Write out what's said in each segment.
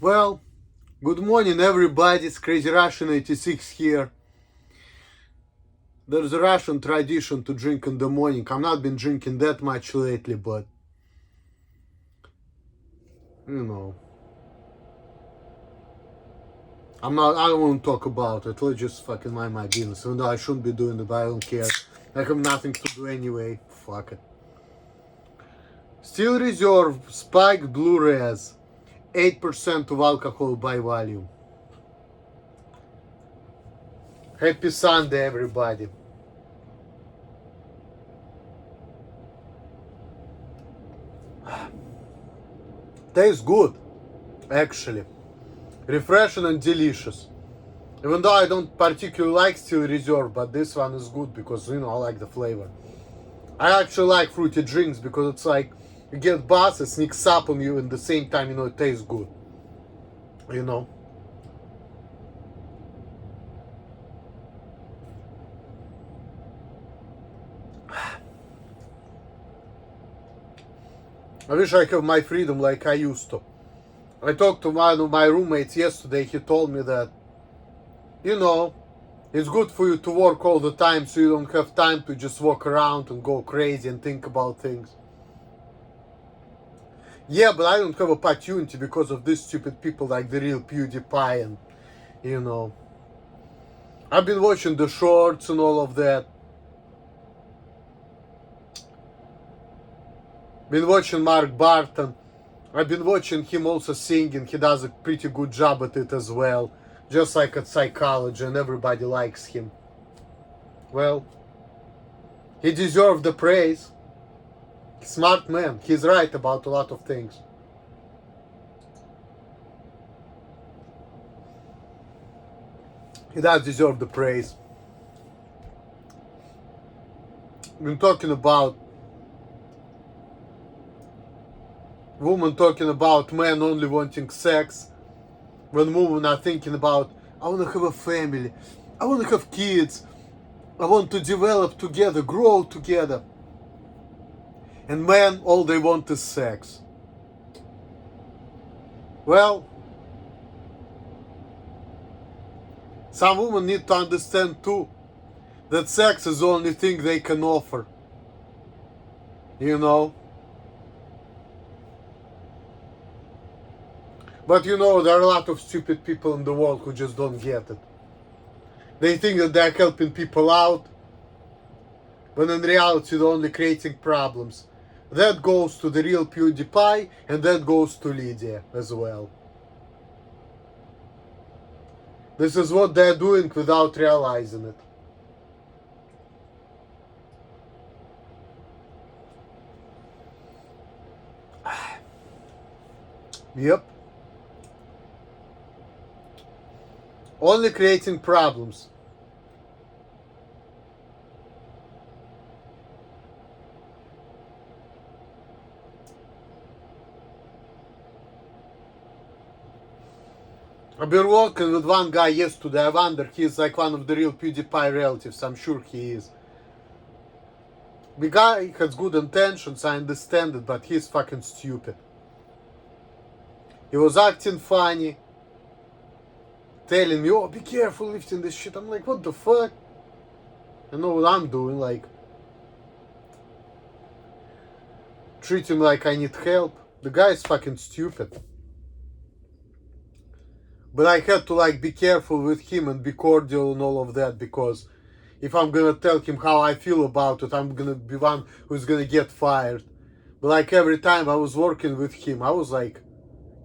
Well, good morning everybody, it's Crazy Russian 86 here. There's a Russian tradition to drink in the morning. I've not been drinking that much lately, but you know, I don't want to talk about it. Let's just fucking mind my business. Even though I shouldn't be doing it, but I don't care. I have nothing to do anyway. Fuck it. Steel Reserve Spiked Blue Res, 8% of alcohol by volume. Happy Sunday, everybody. Tastes good, actually. Refreshing and delicious. Even though I don't particularly like Steel Reserve, but this one is good because, I like the flavor. I actually like fruity drinks because it's like you get buzz, it sneaks up on you, and at the same time, it tastes good. I wish I have my freedom like I used to. I talked to one of my roommates yesterday. He told me that, it's good for you to work all the time so you don't have time to just walk around and go crazy and think about things. Yeah, but I don't have opportunity because of these stupid people like the real PewDiePie and, I've been watching the shorts and all of that. Been watching Mark Barton. I've been watching him also singing. He does a pretty good job at it as well. Just like at Psychology, and everybody likes him. Well, he deserves the praise. Smart man. He's right about a lot of things. He does deserve the praise. Been talking about women talking about men only wanting sex, when women are thinking about, I want to have a family, I want to have kids, I want to develop together, grow together. And men, all they want is sex. Well, some women need to understand too that sex is the only thing they can offer. But there are a lot of stupid people in the world who just don't get it. They think that they're helping people out, but in reality they're only creating problems. That goes to the real PewDiePie, and that goes to Lydia as well. This is what they're doing without realizing it. Yep. Only creating problems. I've been walking with one guy yesterday. I wonder he's like one of the real PewDiePie relatives. I'm sure he is. The guy has good intentions, I understand it, but he's fucking stupid. He was acting funny, telling me, oh, be careful lifting this shit. I'm like, what the fuck? I know what I'm doing, like, treat him like I need help. The guy is fucking stupid. But I had to be careful with him and be cordial and all of that, because if I'm gonna tell him how I feel about it, I'm gonna be one who's gonna get fired. But every time I was working with him, I was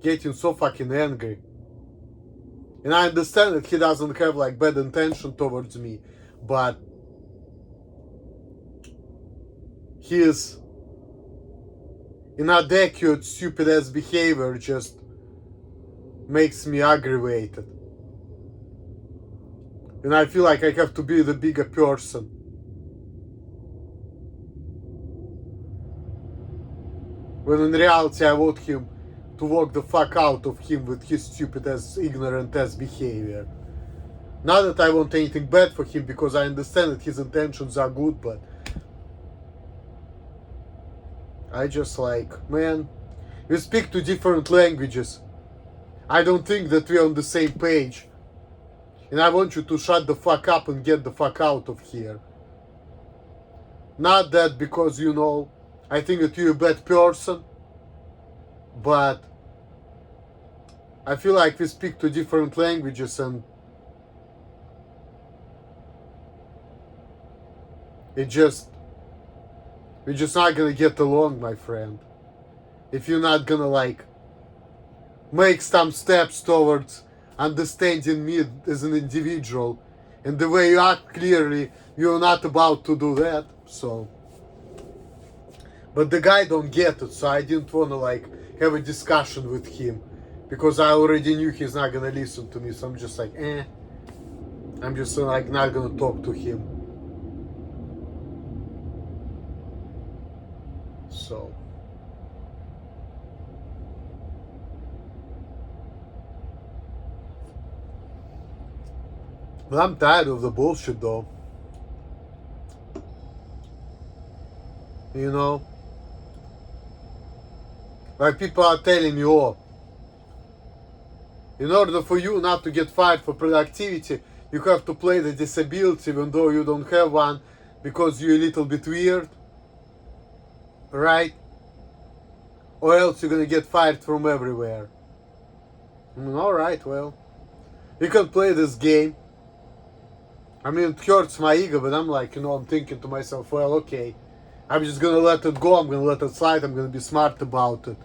getting so fucking angry. And I understand that he doesn't have bad intention towards me, but his inadequate, stupid ass behavior just makes me aggravated. And I feel like I have to be the bigger person. When in reality I want him to walk the fuck out of him with his stupid ass, ignorant ass behavior. Not that I want anything bad for him, because I understand that his intentions are good, but I just man, we speak two different languages. I don't think that we're on the same page. And I want you to shut the fuck up and get the fuck out of here. Not that because, I think that you're a bad person, but I feel like we speak two different languages and we're just not gonna get along, my friend. If you're not gonna make some steps towards understanding me as an individual, and the way you act, clearly you're not about to do that. So, but the guy don't get it, so I didn't wanna have a discussion with him because I already knew he's not gonna listen to me. So I'm just I'm just not gonna talk to him. So. But I'm tired of the bullshit though. People are telling me, oh, in order for you not to get fired for productivity, you have to play the disability even though you don't have one because you're a little bit weird, right? Or else you're gonna get fired from everywhere. Alright, well, you can play this game. I mean, it hurts my ego, but I'm thinking to myself, well, okay, I'm just gonna let it go, I'm gonna let it slide, I'm gonna be smart about it.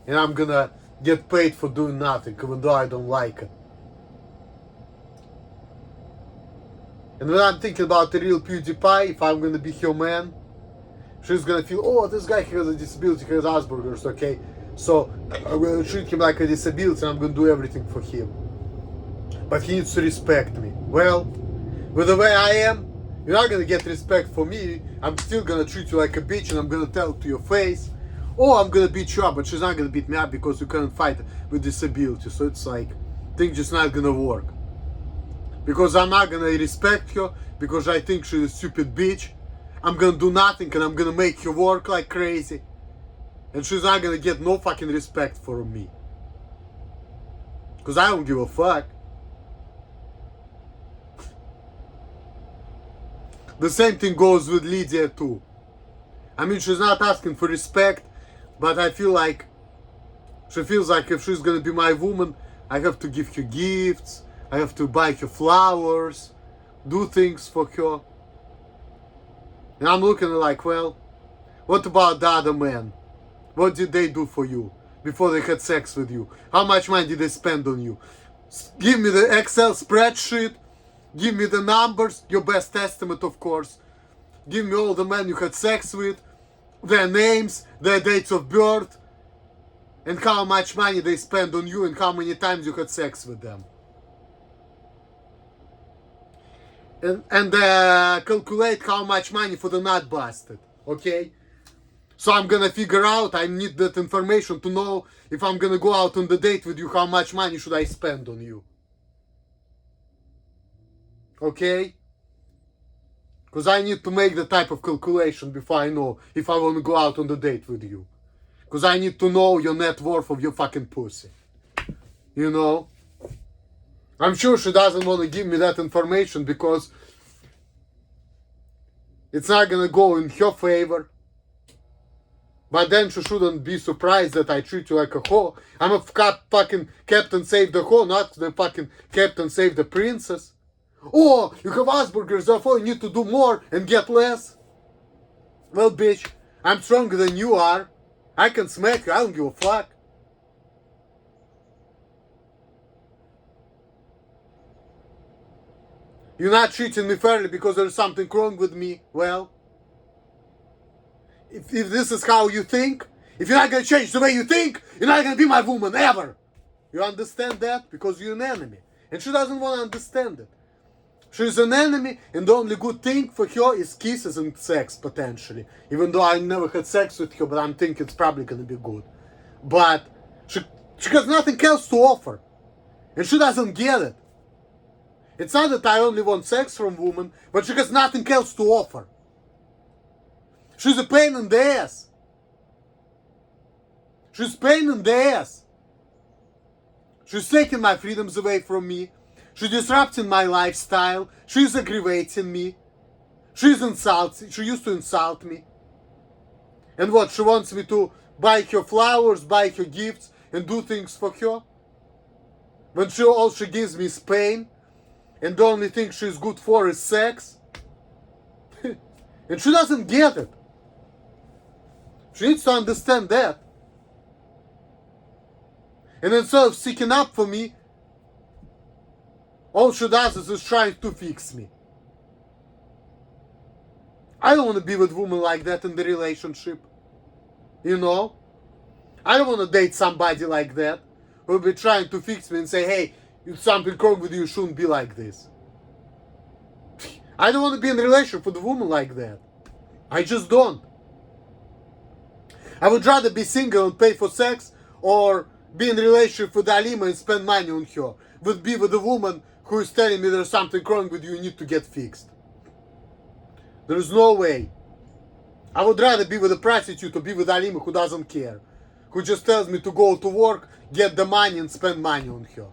And I'm gonna get paid for doing nothing, even though I don't like it. And when I'm thinking about the real PewDiePie, if I'm gonna be human, she's gonna feel, oh, this guy has a disability, he has Asperger's, okay? So I'm gonna treat him like a disability and I'm gonna do everything for him. But he needs to respect me. Well, with the way I am, you're not gonna get respect for me. I'm still gonna treat you like a bitch and I'm gonna tell it to your face. Or I'm gonna beat you up, but she's not gonna beat me up because you can't fight with disability. So it's things just not gonna work. Because I'm not gonna respect her, because I think she's a stupid bitch. I'm gonna do nothing and I'm gonna make her work like crazy. And she's not gonna get no fucking respect from me. Because I don't give a fuck. The same thing goes with Lydia too. I mean, she's not asking for respect, but I feel like she feels like if she's gonna be my woman, I have to give her gifts, I have to buy her flowers, do things for her. And I'm looking well, what about the other men? What did they do for you before they had sex with you? How much money did they spend on you? Give me the Excel spreadsheet. Give me the numbers, your best estimate, of course. Give me all the men you had sex with, their names, their dates of birth, and how much money they spent on you and how many times you had sex with them. And calculate how much money for the nut busted, okay? So I'm gonna figure out, I need that information to know if I'm gonna go out on the date with you, how much money should I spend on you. Okay? Because I need to make the type of calculation before I know if I want to go out on the date with you. Because I need to know your net worth of your fucking pussy. I'm sure she doesn't want to give me that information because it's not gonna go in her favor. But then she shouldn't be surprised that I treat you like a hoe. I'm a fucking Captain Save the Hoe, not the fucking Captain Save the Princess. Oh, you have Asperger's, therefore you need to do more and get less. Well, bitch, I'm stronger than you are. I can smack you, I don't give a fuck. You're not treating me fairly because there's something wrong with me. Well, if this is how you think, if you're not gonna change the way you think, you're not gonna be my woman, ever. You understand that? Because you're an enemy. And she doesn't want to understand it. She's an enemy, and the only good thing for her is kisses and sex, potentially. Even though I never had sex with her, but I'm thinking it's probably gonna be good. But she has nothing else to offer. And she doesn't get it. It's not that I only want sex from women, but she has nothing else to offer. She's a pain in the ass. She's a pain in the ass. She's taking my freedoms away from me. She's disrupting my lifestyle. She's aggravating me. She used to insult me. And what, she wants me to buy her flowers, buy her gifts, and do things for her? When all she gives me is pain, and the only thing she's good for is sex? And she doesn't get it. She needs to understand that. And instead of sticking up for me, all she does is trying to fix me. I don't want to be with a woman like that in the relationship. You know? I don't want to date somebody like that who will be trying to fix me and say, hey, if something wrong with you, you shouldn't be like this. I don't want to be in a relationship with a woman like that. I just don't. I would rather be single and pay for sex, or be in a relationship with Alima and spend money on her. Would be with a woman who is telling me there's something wrong with you, you need to get fixed. There is no way. I would rather be with a prostitute or be with Alima who doesn't care. Who just tells me to go to work, get the money and spend money on her.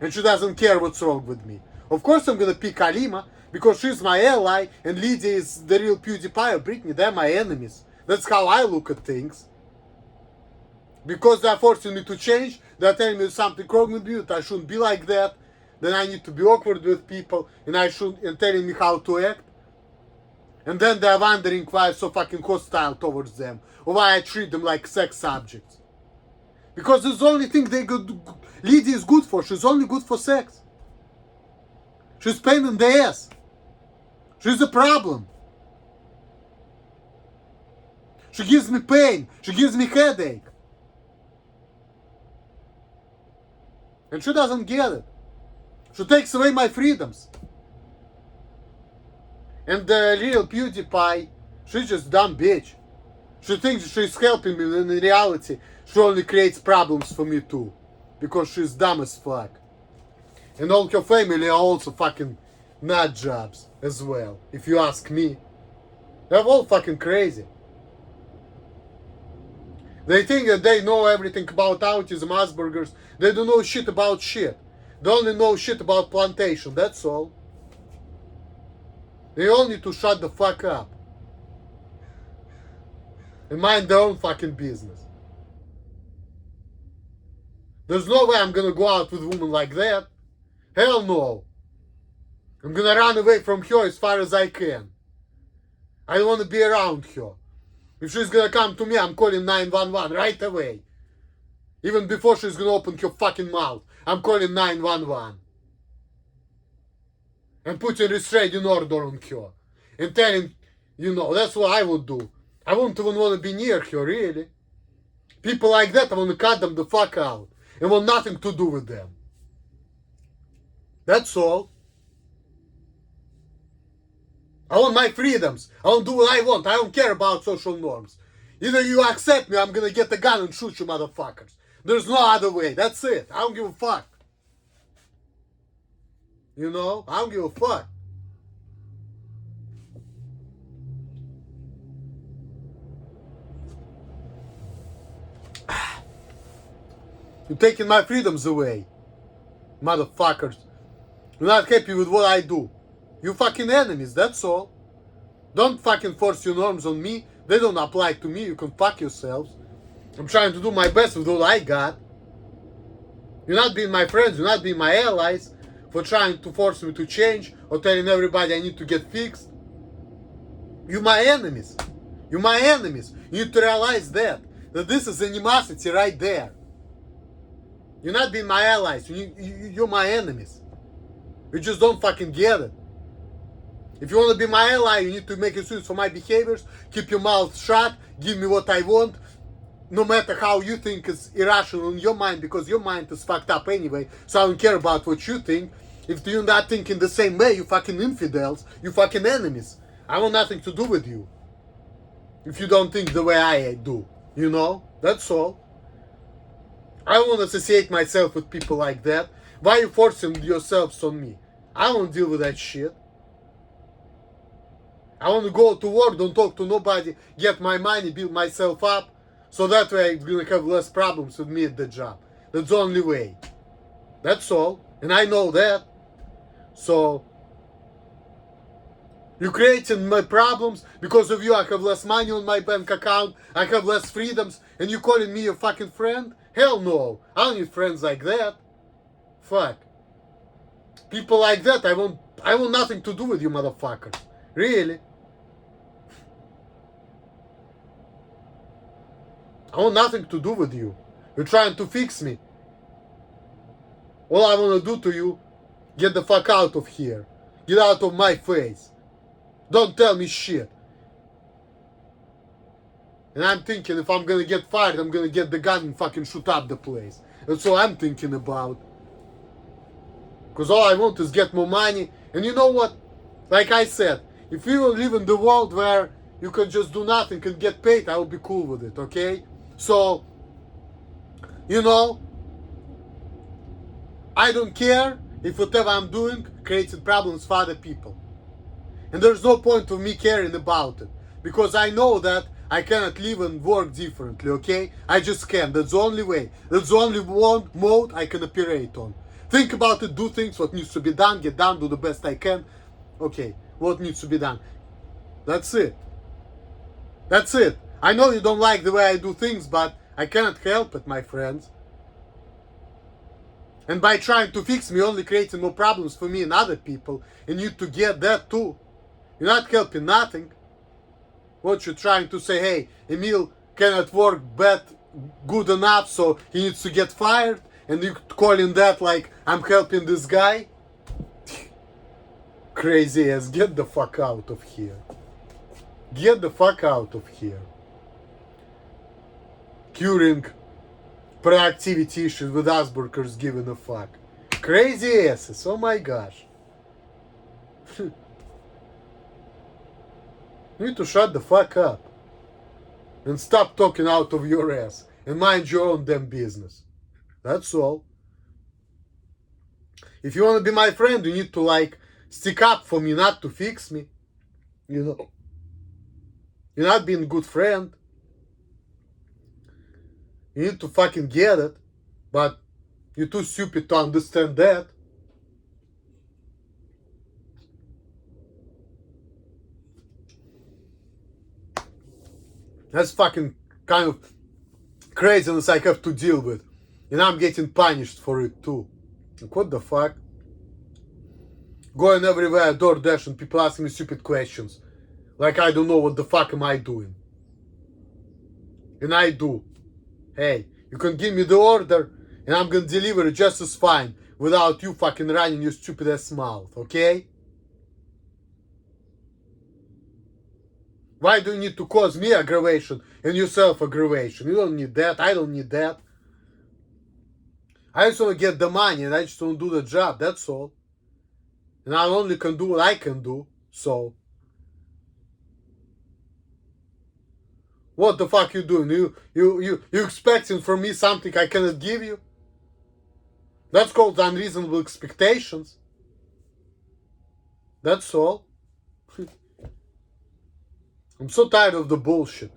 And she doesn't care what's wrong with me. Of course I'm gonna pick Alima because she's my ally and Lydia is the real PewDiePie or Britney. They're my enemies. That's how I look at things. Because they're forcing me to change, they're telling me something wrong with me, that I shouldn't be like that, then I need to be awkward with people, and telling me how to act. And then they're wondering why I'm so fucking hostile towards them, or why I treat them like sex objects. Because it's the only thing Lydia is good for. She's only good for sex. She's pain in the ass. She's a problem. She gives me pain. She gives me headache. And she doesn't get it. She takes away my freedoms. And the real PewDiePie, she's just a dumb bitch. She thinks she's helping me, when in reality, she only creates problems for me too. Because she's dumb as fuck. And all her family are also fucking nut jobs as well, if you ask me. They're all fucking crazy. They think that they know everything about autism, Asperger's. They don't know shit about shit. They only know shit about plantation, that's all. They all need to shut the fuck up. And mind their own fucking business. There's no way I'm gonna go out with a woman like that. Hell no. I'm gonna run away from her as far as I can. I don't wanna be around her. If she's gonna come to me, I'm calling 911 right away. Even before she's gonna open her fucking mouth, I'm calling 911. And putting restraining order on her. And telling, that's what I would do. I wouldn't even want to be near her, really. People like that, I want to cut them the fuck out. And want nothing to do with them. That's all. I want my freedoms. I want to do what I want. I don't care about social norms. Either you accept me, I'm gonna get a gun and shoot you motherfuckers. There's no other way. That's it. I don't give a fuck. I don't give a fuck. You're taking my freedoms away. Motherfuckers. You're not happy with what I do. You fucking enemies, that's all. Don't fucking force your norms on me. They don't apply to me. You can fuck yourselves. I'm trying to do my best with what I got. You're not being my friends. You're not being my allies for trying to force me to change or telling everybody I need to get fixed. You're my enemies. You're my enemies. You need to realize that this is animosity right there. You're not being my allies. You're my enemies. You just don't fucking get it. If you want to be my ally, you need to make excuses for my behaviors, keep your mouth shut, give me what I want, no matter how you think is irrational in your mind, because your mind is fucked up anyway, so I don't care about what you think. If you're not thinking the same way, you fucking infidels, you fucking enemies. I want nothing to do with you. If you don't think the way I do, that's all. I don't want to associate myself with people like that. Why are you forcing yourselves on me? I don't want to deal with that shit. I want to go to work, don't talk to nobody, get my money, build myself up, so that way I'm going to have less problems with me at the job. That's the only way. That's all. And I know that. So, you creating my problems. Because of you, I have less money on my bank account. I have less freedoms. And you calling me a fucking friend? Hell no. I don't need friends like that. Fuck. People like that, I want nothing to do with you, motherfuckers. Really. I want nothing to do with you. You're trying to fix me. All I want to do to you, get the fuck out of here. Get out of my face. Don't tell me shit. And I'm thinking if I'm gonna get fired, I'm gonna get the gun and fucking shoot up the place. That's all I'm thinking about. Because all I want is get more money. And you know what? Like I said, if we will live in the world where you can just do nothing and get paid, I will be cool with it, okay? So, you know, I don't care if whatever I'm doing creates problems for other people. And there's no point of me caring about it. Because I know that I cannot live and work differently, okay? I just can't. That's the only way. That's the only one mode I can operate on. Think about it, do things, what needs to be done, get done, do the best I can. Okay, what needs to be done? That's it. That's it. I know you don't like the way I do things, but I cannot help it, my friends. And by trying to fix me, only creating more problems for me and other people, and you to get that too. You're not helping nothing. What you're trying to say, hey, Emil cannot work good enough, so he needs to get fired, and you calling that like I'm helping this guy? Crazy ass, get the fuck out of here. Get the fuck out of here. Curing productivity issues with Asperger's giving a fuck. Crazy asses, oh my gosh. You need to shut the fuck up. And stop talking out of your ass. And mind your own damn business. That's all. If you want to be my friend, you need to like stick up for me, not to fix me. You know. You're not being a good friend. You need to fucking get it. But you're too stupid to understand that. That's fucking kind of craziness I have to deal with. And I'm getting punished for it too. Like, what the fuck? Going everywhere, DoorDash, and people asking me stupid questions. Like I don't know what the fuck am I doing. And I do. Hey, you can give me the order and I'm gonna deliver it just as fine without you fucking running your stupid ass mouth, okay? Why do you need to cause me aggravation and yourself aggravation? You don't need that. I don't need that. I just want to get the money and I just want to do the job. That's all. And I only can do what I can do. So, what the fuck you doing? You expecting from me something I cannot give you? That's called unreasonable expectations. That's all. I'm so tired of the bullshit.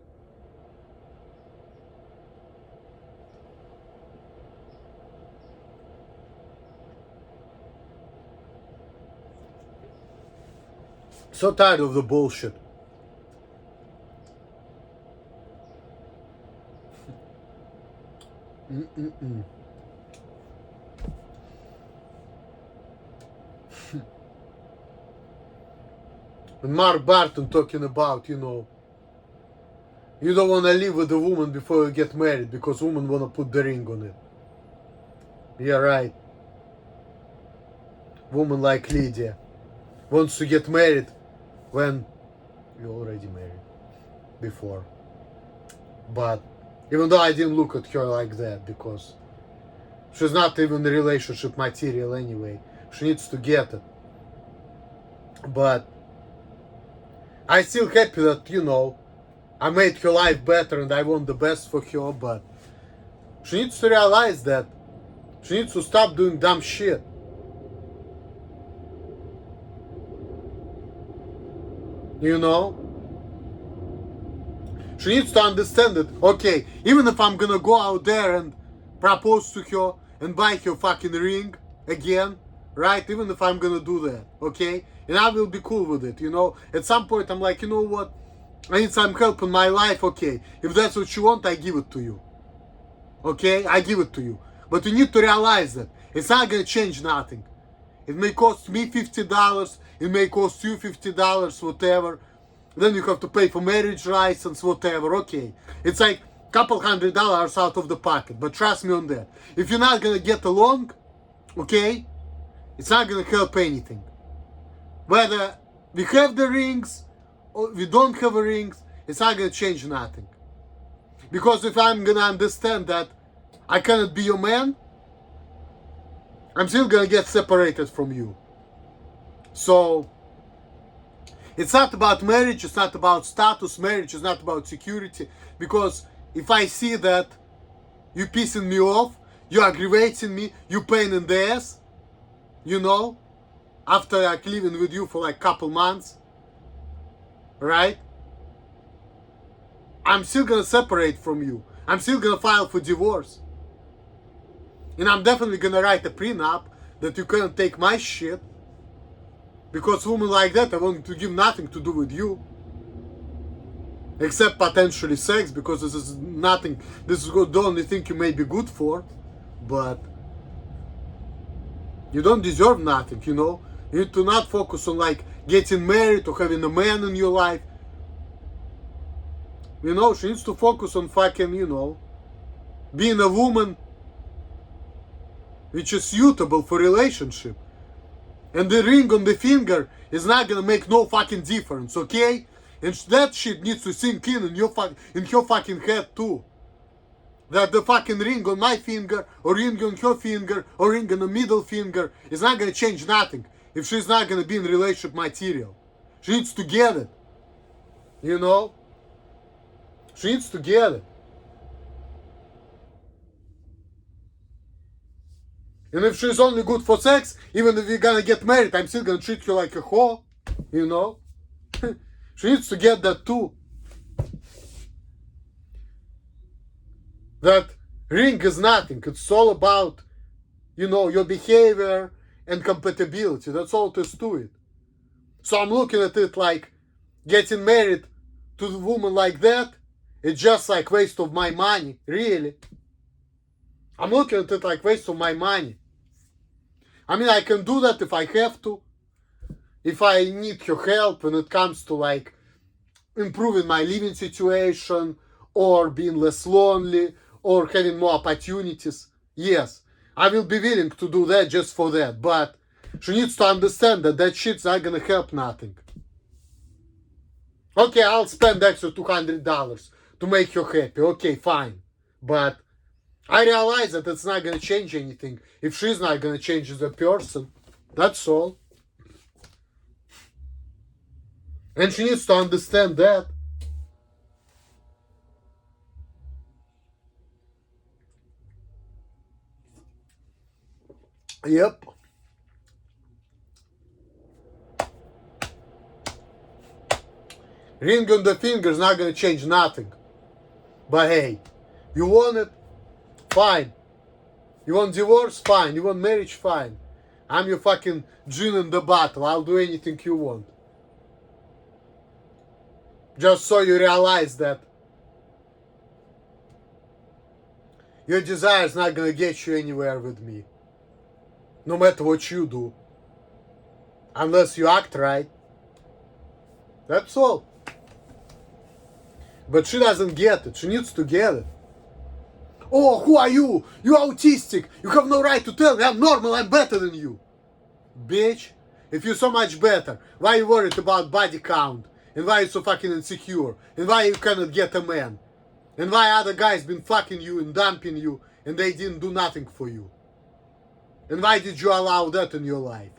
So tired of the bullshit. And Mark Barton talking about, you know, you don't want to live with a woman before you get married because women want to put the ring on it. Yeah, right. Woman like Lydia wants to get married when you're already married before. But even though I didn't look at her like that because she's not even the relationship material anyway. She needs to get it. But I still happy that, you know, I made her life better and I want the best for her, but she needs to realize that she needs to stop doing dumb shit. You know? She needs to understand that, okay, even if I'm gonna go out there and propose to her and buy her fucking ring again, right? Even if I'm gonna do that, okay? And I will be cool with it, you know? At some point, I'm like, you know what? I need some help in my life, okay? If that's what you want, I give it to you. Okay? I give it to you. But you need to realize that it's not gonna change nothing. It may cost me $50, it may cost you $50, whatever. Then you have to pay for marriage license, whatever, okay. It's like a couple $100 out of the pocket, but trust me on that. If you're not gonna get along, okay, it's not gonna help anything. Whether we have the rings or we don't have the rings, it's not gonna change nothing. Because if I'm gonna understand that I cannot be your man, I'm still gonna get separated from you. So, it's not about marriage, it's not about status, marriage is not about security. Because if I see that you pissing me off, you aggravating me, you pain in the ass, you know, after like living with you for like couple months, right? I'm still gonna separate from you. I'm still gonna file for divorce. And I'm definitely gonna write a prenup that you can't take my shit. Because women like that, I want to give nothing to do with you. Except potentially sex, because this is nothing, this is the only thing you may be good for. But you don't deserve nothing, you know. You need to not focus on like getting married or having a man in your life. You know, she needs to focus on fucking, you know, being a woman which is suitable for relationship. And the ring on the finger is not gonna make no fucking difference, okay? And that shit needs to sink in your fucking head too. That the fucking ring on my finger, or ring on her finger, or ring on the middle finger is not gonna change nothing if she's not gonna be in relationship material. She needs to get it. You know? She needs to get it. And if she's only good for sex, even if we're gonna get married, I'm still gonna treat her like a whore. You know? She needs to get that too. That ring is nothing. It's all about, you know, your behavior and compatibility. That's all there is to it. So I'm looking at it like getting married to a woman like that, it's just like waste of my money. Really. I'm looking at it like waste of my money. I mean, I can do that if I have to. If I need her help when it comes to like improving my living situation or being less lonely or having more opportunities. Yes, I will be willing to do that just for that. But she needs to understand that that shit's not gonna help nothing. Okay, I'll spend extra $200 to make her happy. Okay, fine. But I realize that it's not gonna change anything if she's not gonna change as a person. That's all. And she needs to understand that. Yep. Ring on the finger is not gonna change nothing. But hey, you want it? Fine. You want divorce? Fine. You want marriage? Fine. I'm your fucking gin in the bottle. I'll do anything you want. Just so you realize that your desire is not gonna get you anywhere with me. No matter what you do. Unless you act right. That's all. But she doesn't get it. She needs to get it. Oh, who are you? You're autistic. You have no right to tell me I'm normal. I'm better than you. Bitch. If you're so much better, why are you worried about body count? And why are you so fucking insecure? And why you cannot get a man? And why other guys been fucking you and dumping you and they didn't do nothing for you? And why did you allow that in your life?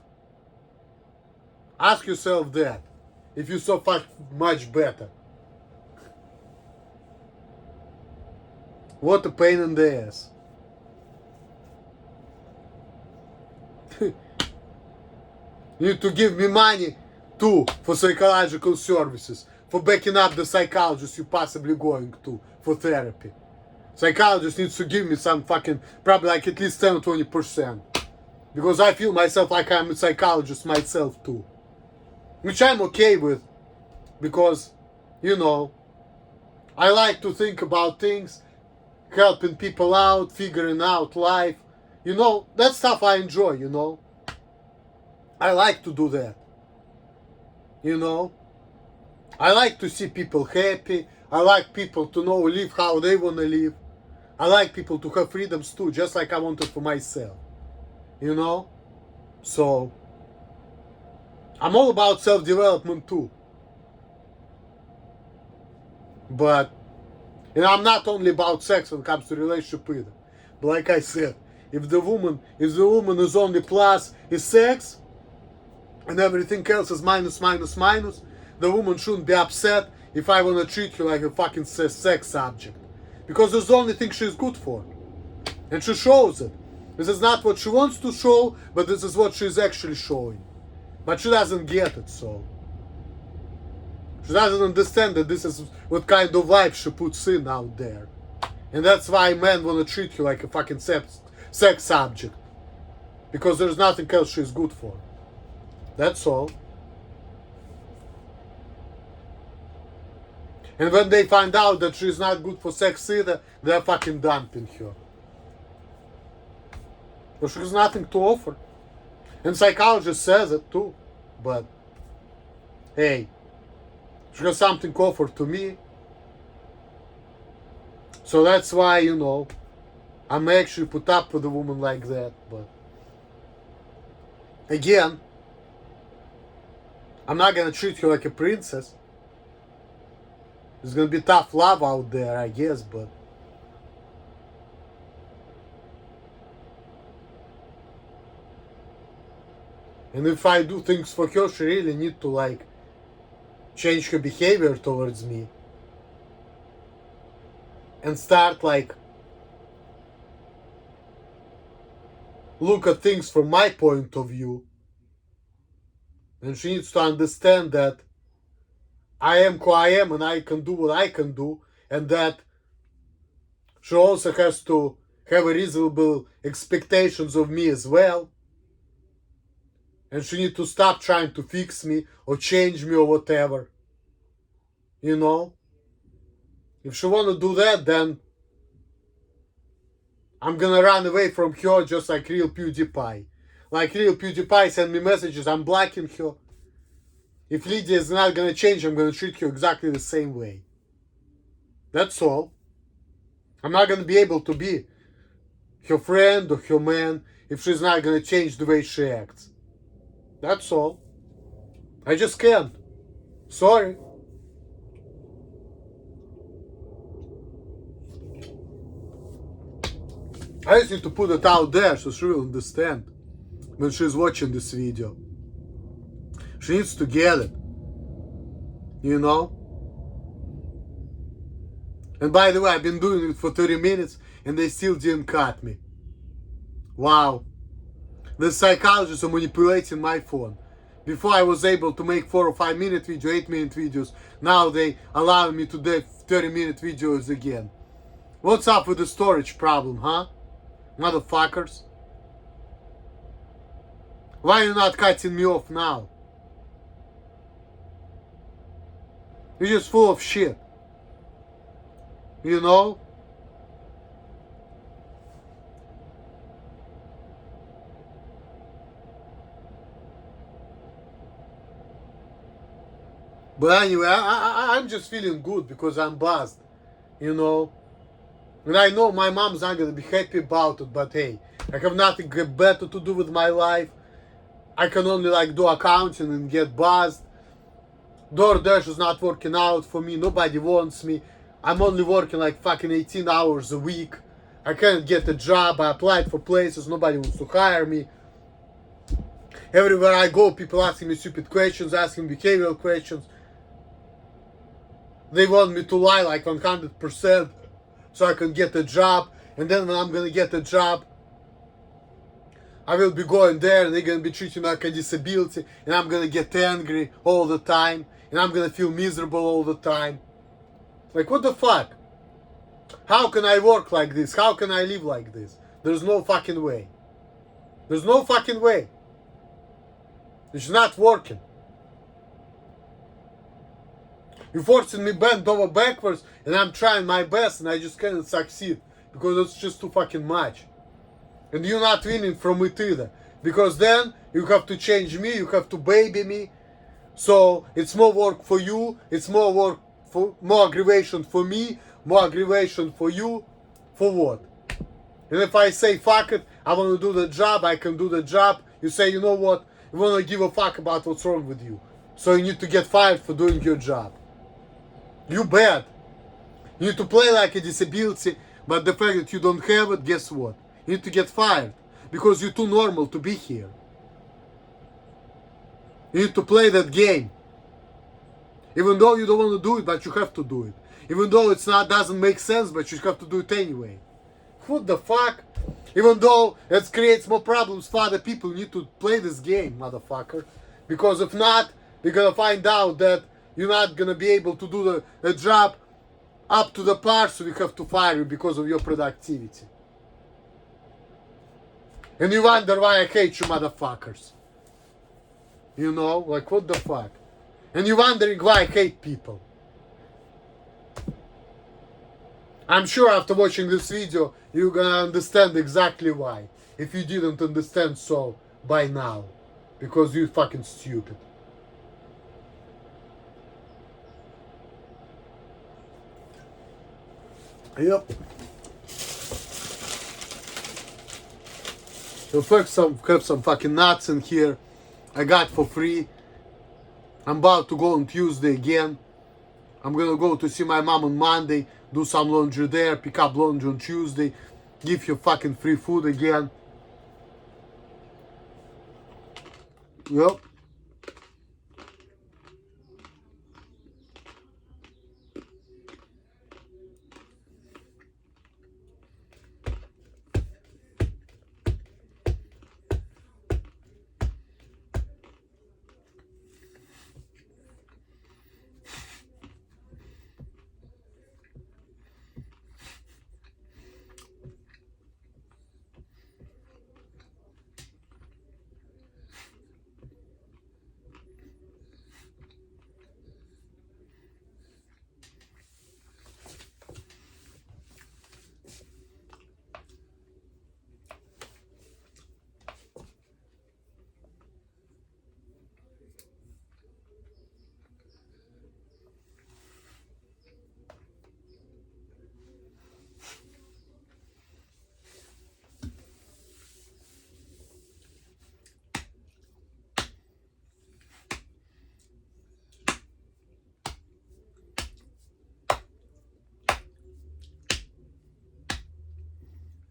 Ask yourself that. If you're so much better. What a pain in the ass. You need to give me money too for psychological services, for backing up the psychologist you're possibly going to for therapy. Psychologist needs to give me some fucking, probably like at least 10 or 20%. Because I feel myself like I'm a psychologist myself too. Which I'm okay with. Because, you know, I like to think about things, helping people out, figuring out life. You know, that stuff I enjoy, you know. I like to do that. You know. I like to see people happy. I like people to know, live how they want to live. I like people to have freedoms too, just like I want it for myself. You know? So, I'm all about self-development too. But, you know, I'm not only about sex when it comes to relationship either. But like I said, if the woman is only plus is sex, and everything else is minus, minus, minus, the woman shouldn't be upset if I want to treat her like a fucking sex object. Because it's the only thing she's good for. And she shows it. This is not what she wants to show, but this is what she's actually showing. But she doesn't get it, so. She doesn't understand that this is what kind of life she puts in out there. And that's why men want to treat her like a fucking sex object. Because there's nothing else she's good for. That's all. And when they find out that she's not good for sex either, they're fucking dumping her. But she has nothing to offer. And psychologist says it too. But, hey, she has something to offer to me. So that's why, you know, I'm actually put up with a woman like that. But, again, I'm not gonna treat her like a princess. There's gonna be tough love out there, I guess, but and if I do things for her, she really need to like change her behavior towards me and start like look at things from my point of view. And she needs to understand that I am who I am and I can do what I can do, and that she also has to have a reasonable expectations of me as well. And she needs to stop trying to fix me or change me or whatever. You know? If she want to do that, then I'm gonna run away from her just like real PewDiePie. Like real PewDiePie send me messages, I'm blocking her. If Lydia is not gonna change, I'm gonna treat her exactly the same way. That's all. I'm not gonna be able to be her friend or her man if she's not gonna change the way she acts. That's all. I just can't. Sorry. I just need to put it out there so she will understand when she's watching this video. She needs to get it. You know? And by the way, I've been doing it for 30 minutes and they still didn't cut me. Wow. The psychologists are manipulating my phone. Before I was able to make 4 or 5 minute video, 8 minute videos. Now they allow me to do 30 minute videos again. What's up with the storage problem, huh? Motherfuckers. Why are you not cutting me off now? You're just full of shit. You know? But anyway, I'm just feeling good because I'm buzzed. You know? And I know my mom's not gonna be happy about it, but hey, I have nothing better to do with my life. I can only like do accounting and get buzzed. DoorDash is not working out for me. Nobody wants me. I'm only working like fucking 18 hours a week. I can't get a job. I applied for places. Nobody wants to hire me. Everywhere I go, people asking me stupid questions, asking behavioral questions. They want me to lie like 100% so I can get a job. And then when I'm gonna get a job, I will be going there and they're gonna be treating me like a disability. And I'm gonna get angry all the time. And I'm gonna feel miserable all the time. Like, what the fuck? How can I work like this? How can I live like this? There's no fucking way. There's no fucking way. It's not working. You're forcing me bend over backwards and I'm trying my best and I just can't succeed because it's just too fucking much. And you're not winning from it either. Because then you have to change me, you have to baby me. So it's more work for you, it's more work for more aggravation for me, more aggravation for you. For what? And if I say fuck it, I want to do the job, I can do the job. You say, you know what? You want to give a fuck about what's wrong with you. So you need to get fired for doing your job. You bad. You need to play like a disability, but the fact that you don't have it, guess what? You need to get fired because you're too normal to be here. You need to play that game. Even though you don't want to do it, but you have to do it. Even though it's not doesn't make sense, but you have to do it anyway. What the fuck? Even though it creates more problems for other people, you need to play this game, motherfucker. Because if not, they're gonna find out that you're not gonna be able to do the job up to the par, so we have to fire you because of your productivity. And you wonder why I hate you motherfuckers. You know, like what the fuck? And you're wondering why I hate people. I'm sure after watching this video, you're gonna understand exactly why. If you didn't understand so by now. Because you're fucking stupid. Yep. So first have some fucking nuts in here. I got for free. I'm about to go on Tuesday again. I'm gonna go to see my mom on Monday, do some laundry there, pick up laundry on Tuesday, give you fucking free food again. Yep.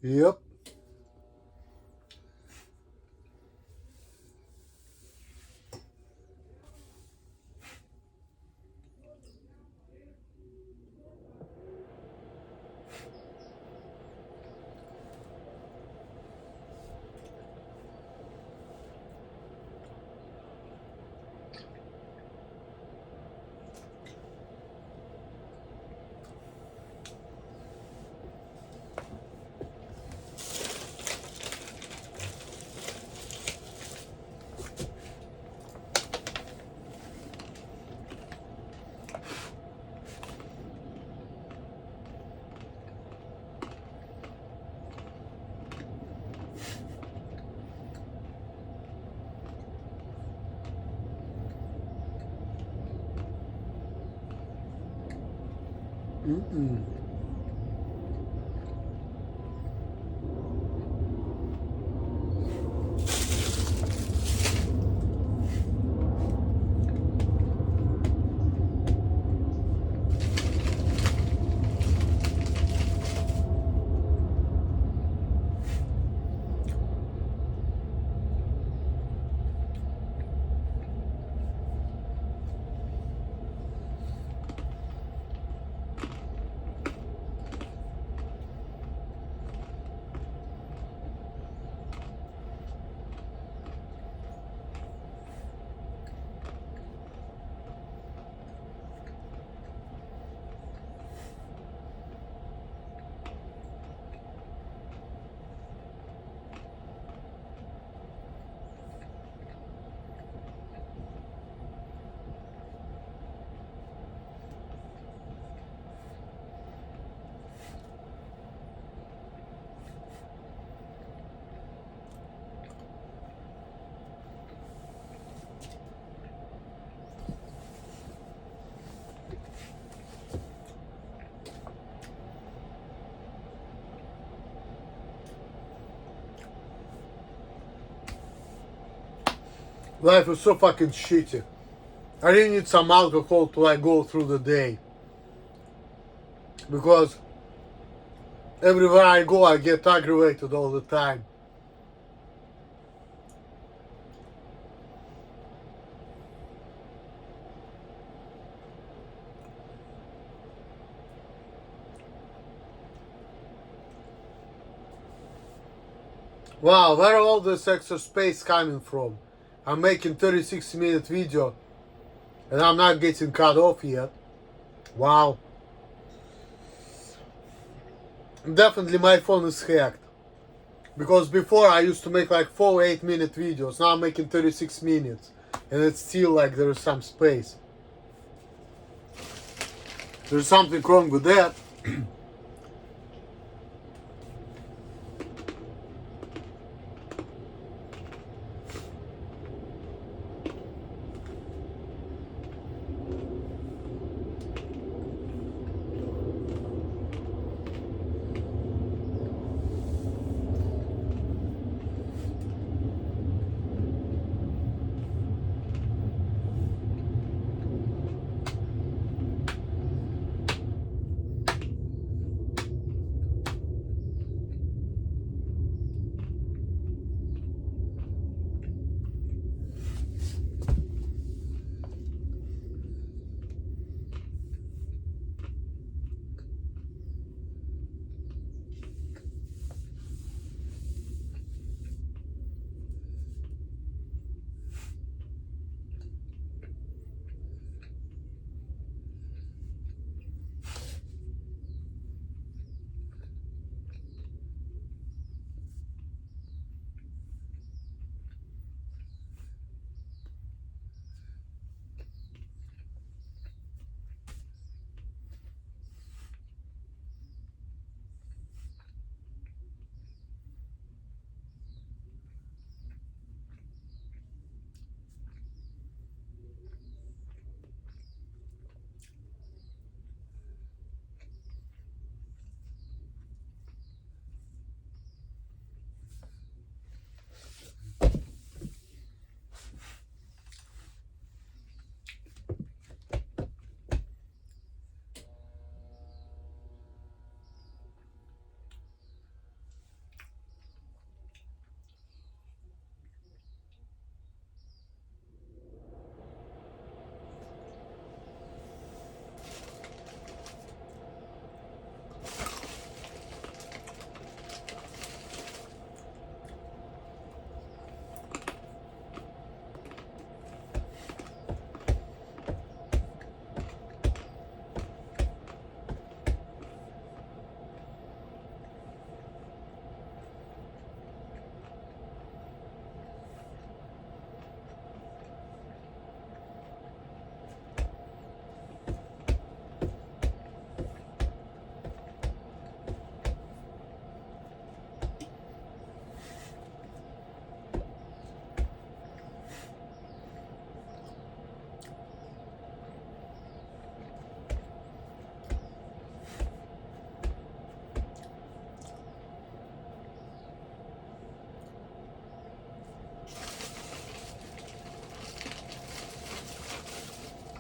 Yep. Mm-mm. Life is so fucking shitty. I really need some alcohol to like go through the day. Because everywhere I go I get aggravated all the time. Wow, where are all this extra space coming from? I'm making 36-minute video and I'm not getting cut off yet. Wow. Definitely my phone is hacked. Because before I used to make like 4 8-minute videos. Now I'm making 36 minutes. And it's still like there is some space. There's something wrong with that.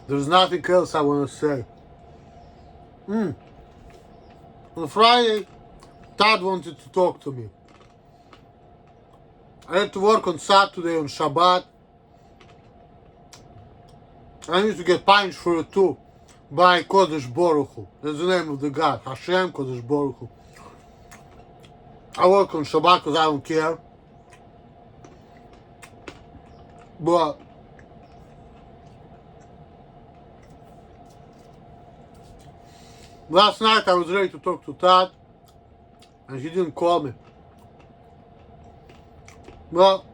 There's nothing else I want to say. On Friday, Todd wanted to talk to me. I had to work on Saturday, on Shabbat. I need to get punished for it too. By Kodesh Baruch Hu. That's the name of the God. Hashem Kodesh Baruch Hu. I work on Shabbat because I don't care. But last night I was ready to talk to Todd and he didn't call me. Well,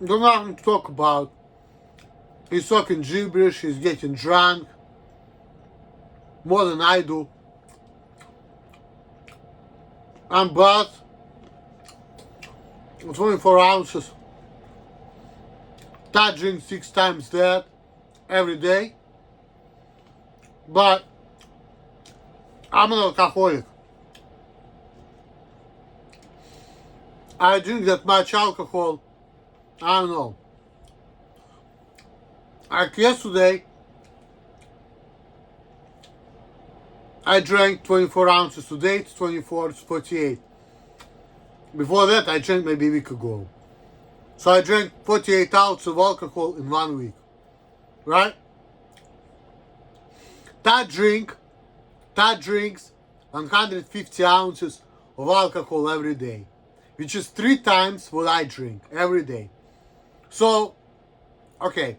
there's nothing to talk about. He's talking gibberish, he's getting drunk. More than I do. I'm bought 24 ounces. Todd drinks 6 times that every day. But I'm an alcoholic. I drink that much alcohol, I don't know, Like yesterday, I drank 24 ounces. Today it's 24, it's 48. Before that, I drank maybe a week ago. So I drank 48 ounces of alcohol in 1 week. Right? That drinks 150 ounces of alcohol every day, which is 3 times what I drink every day. So, okay.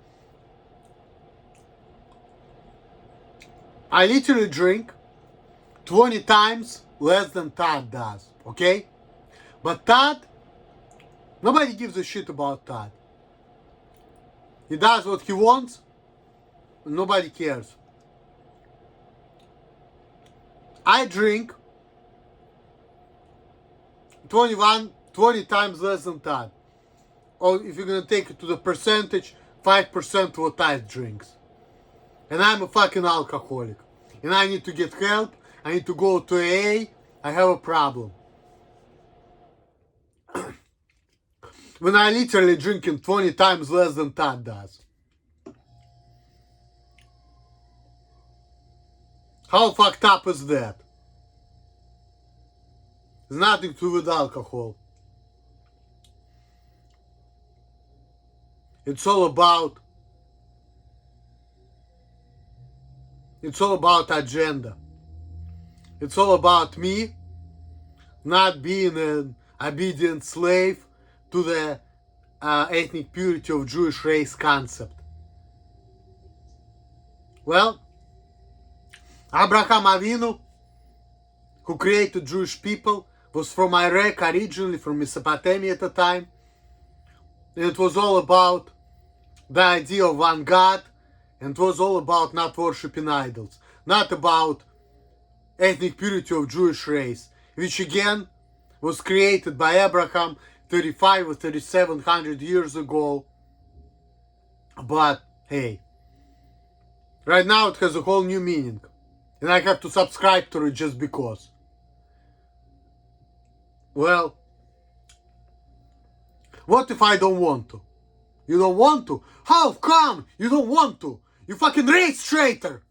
I literally drink 20 times less than Todd does, okay? But Todd, nobody gives a shit about Todd. He does what he wants, and nobody cares. I drink 20 times less than Todd. Or if you're gonna take it to the percentage, 5% what Todd drinks. And I'm a fucking alcoholic. And I need to get help. I need to go to AA. I have a problem. When I literally drinking 20 times less than Todd does. How fucked up is that? It's nothing to do with alcohol. It's all about agenda. It's all about me not being an obedient slave to the ethnic purity of Jewish race concept. Well, Abraham Avinu, who created Jewish people, was from Iraq originally, from Mesopotamia at the time. And it was all about the idea of one God, and it was all about not worshipping idols, not about ethnic purity of Jewish race, which again was created by Abraham 35 or 3700 years ago. But hey, right now it has a whole new meaning, and I have to subscribe to it just because. Well, what if I don't want to? You don't want to? How come you don't want to? You fucking race traitor!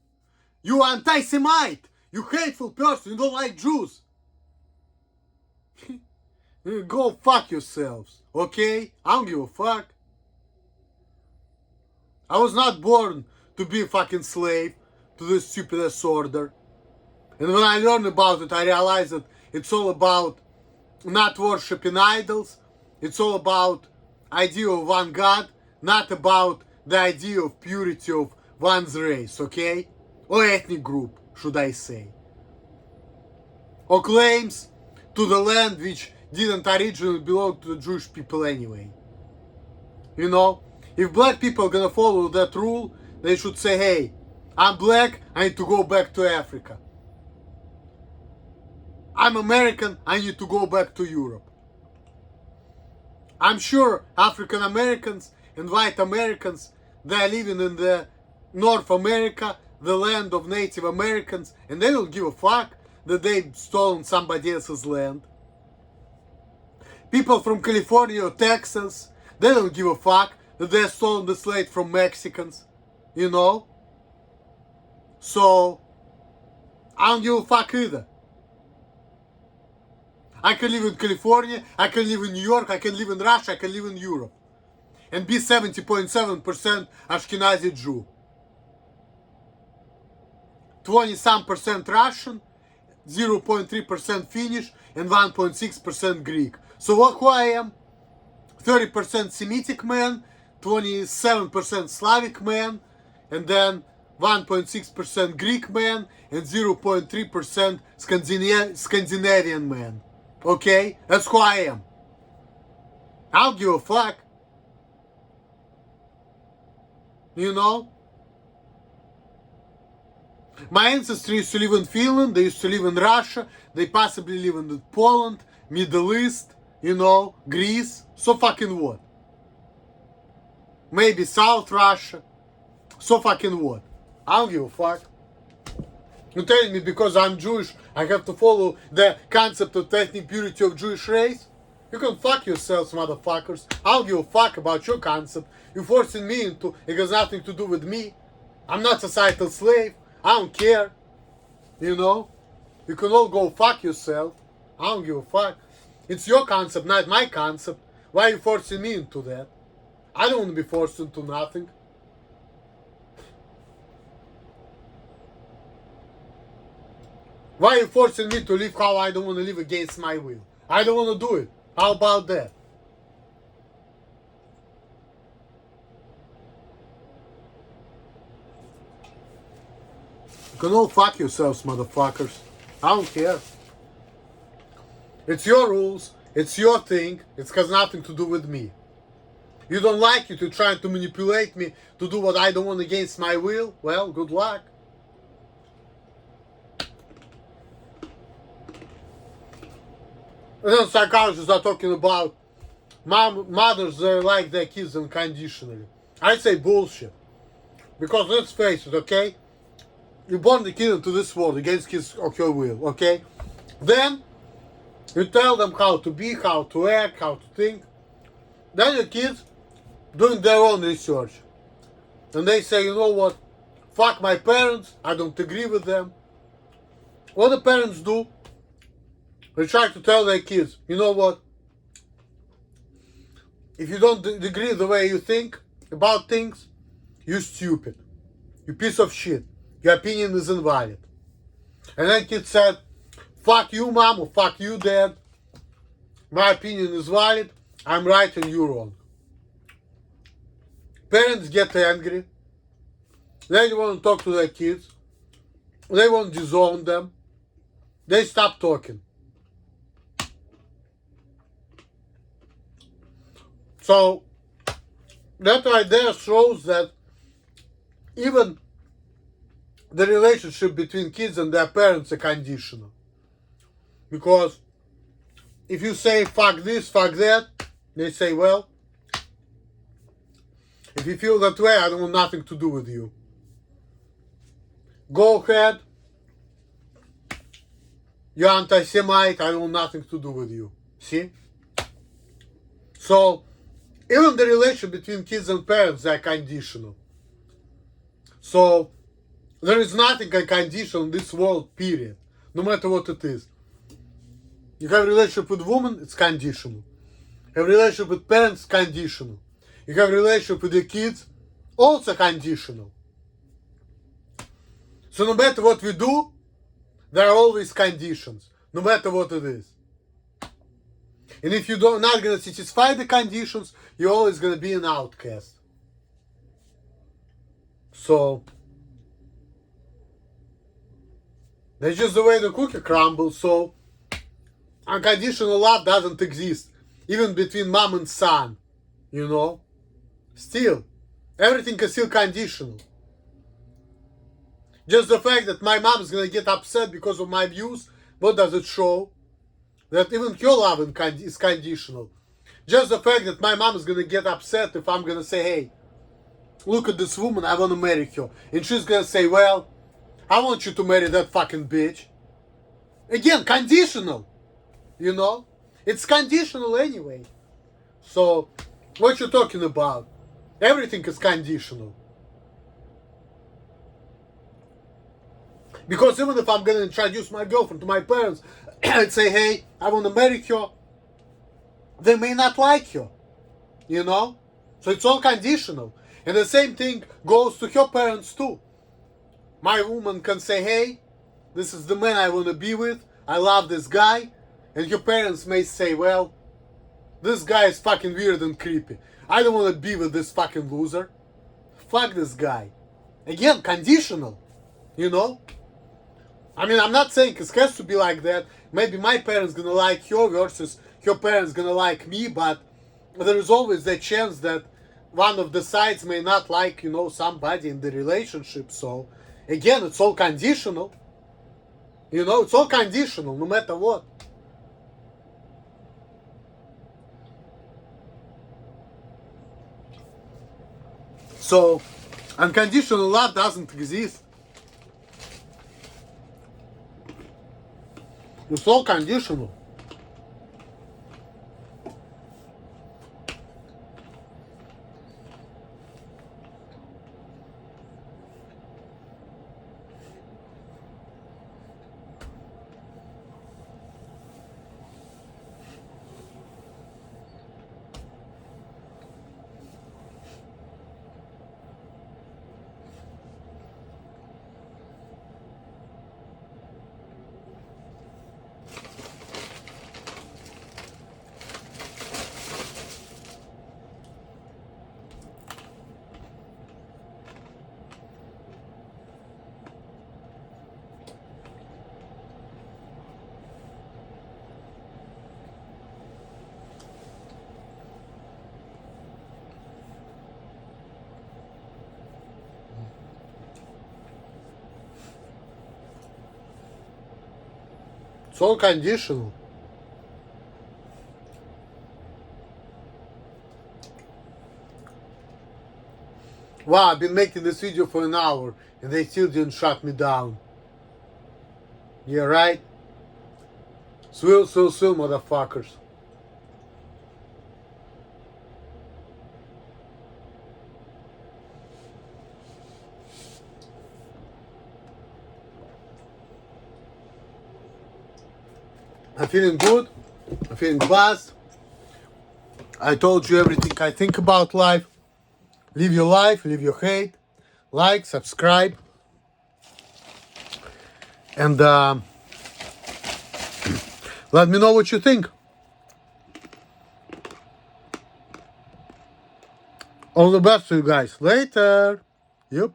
You anti-Semite! You hateful person! You don't like Jews! Go fuck yourselves, okay? I don't give a fuck. I was not born to be a fucking slave to this stupid order. And when I learned about it, I realized that it's all about not worshipping idols. It's all about idea of one God, not about the idea of purity of one's race, okay? Or ethnic group, should I say. Or claims to the land which didn't originally belong to the Jewish people anyway. You know, if black people are gonna follow that rule, they should say, hey, I'm black, I need to go back to Africa. I'm American, I need to go back to Europe. I'm sure African Americans and white Americans, they're living in the North America, the land of Native Americans, and they don't give a fuck that they've stolen somebody else's land. People from California or Texas, they don't give a fuck that they're stolen the slave from Mexicans, you know? So, I don't give a fuck either. I can live in California, I can live in New York, I can live in Russia, I can live in Europe. And be 70.7% Ashkenazi Jew. 20-some% Russian, 0.3% Finnish, and 1.6% Greek. So who I am? 30% Semitic man, 27% Slavic man, and then 1.6% Greek man, and 0.3% Scandinavian man. Okay? That's who I am. I don't give a fuck. You know? My ancestors used to live in Finland, they used to live in Russia, they possibly live in Poland, Middle East, you know, Greece. So fucking what? Maybe South Russia. So fucking what? I don't give a fuck. You're telling me because I'm Jewish, I have to follow the concept of ethnic purity of Jewish race? You can fuck yourselves, motherfuckers. I don't give a fuck about your concept. You're forcing me into it has nothing to do with me. I'm not societal slave. I don't care. You know? You can all go fuck yourself. I don't give a fuck. It's your concept, not my concept. Why are you forcing me into that? I don't want to be forced into nothing. Why are you forcing me to live how I don't want to live against my will? I don't want to do it. How about that? You can all fuck yourselves, motherfuckers. I don't care. It's your rules. It's your thing. It has nothing to do with me. You don't like it. You're trying to manipulate me to do what I don't want against my will. Well, good luck. And then psychologists are talking about mothers that like their kids unconditionally. I say bullshit. Because let's face it, okay? You born the kid into this world against his or her will, okay? Then you tell them how to be, how to act, how to think. Then your kids doing their own research. And they say, you know what? Fuck my parents. I don't agree with them. What the parents do? They try to tell their kids, you know what? If you don't agree the way you think about things, you're stupid. You piece of shit. Your opinion is invalid. And then kid said, fuck you mom or fuck you dad. My opinion is valid. I'm right and you're wrong. Parents get angry. They want to talk to their kids. They want to disown them. They stop talking. So that right there shows that even the relationship between kids and their parents are conditional. Because if you say fuck this, fuck that, they say, well, if you feel that way, I don't want nothing to do with you. Go ahead. You're anti-Semite, I don't want nothing to do with you. See? So even the relation between kids and parents are conditional. So there is nothing unconditional in this world, period. No matter what it is. You have a relationship with women, it's conditional. You have a relationship with parents, conditional. You have a relationship with your kids, also conditional. So no matter what we do, there are always conditions, no matter what it is. And if you're not going to satisfy the conditions, you're always going to be an outcast. So that's just the way the cookie crumbles. So unconditional love doesn't exist, even between mom and son, you know. Still, everything is still conditional. Just the fact that my mom is going to get upset because of my views, what does it show? That even her love is conditional. Just the fact that my mom is going to get upset if I'm going to say, hey, look at this woman, I want to marry her. And she's going to say, well, I want you to marry that fucking bitch. Again, conditional. You know? It's conditional anyway. So, what you talking about? Everything is conditional. Because even if I'm going to introduce my girlfriend to my parents and say, hey, I want to marry her, they may not like her. You know? So it's all conditional. And the same thing goes to her parents too. My woman can say, hey, this is the man I want to be with. I love this guy. And your parents may say, well, this guy is fucking weird and creepy. I don't want to be with this fucking loser. Fuck this guy. Again, conditional. You know? I mean, I'm not saying it has to be like that. Maybe my parents gonna like her versus her parents gonna like me, but there is always the chance that one of the sides may not like, you know, somebody in the relationship. So, again, it's all conditional. You know, it's all conditional, no matter what. So, unconditional love doesn't exist. It's all conditional. It's all conditional. Wow, I've been making this video for an hour and they still didn't shut me down. Yeah, right? Swill, motherfuckers. I'm feeling good. I'm feeling blessed. I told you everything I think about life. Live your life, live your hate. Like, subscribe. And let me know what you think. All the best to you guys. Later. Yep.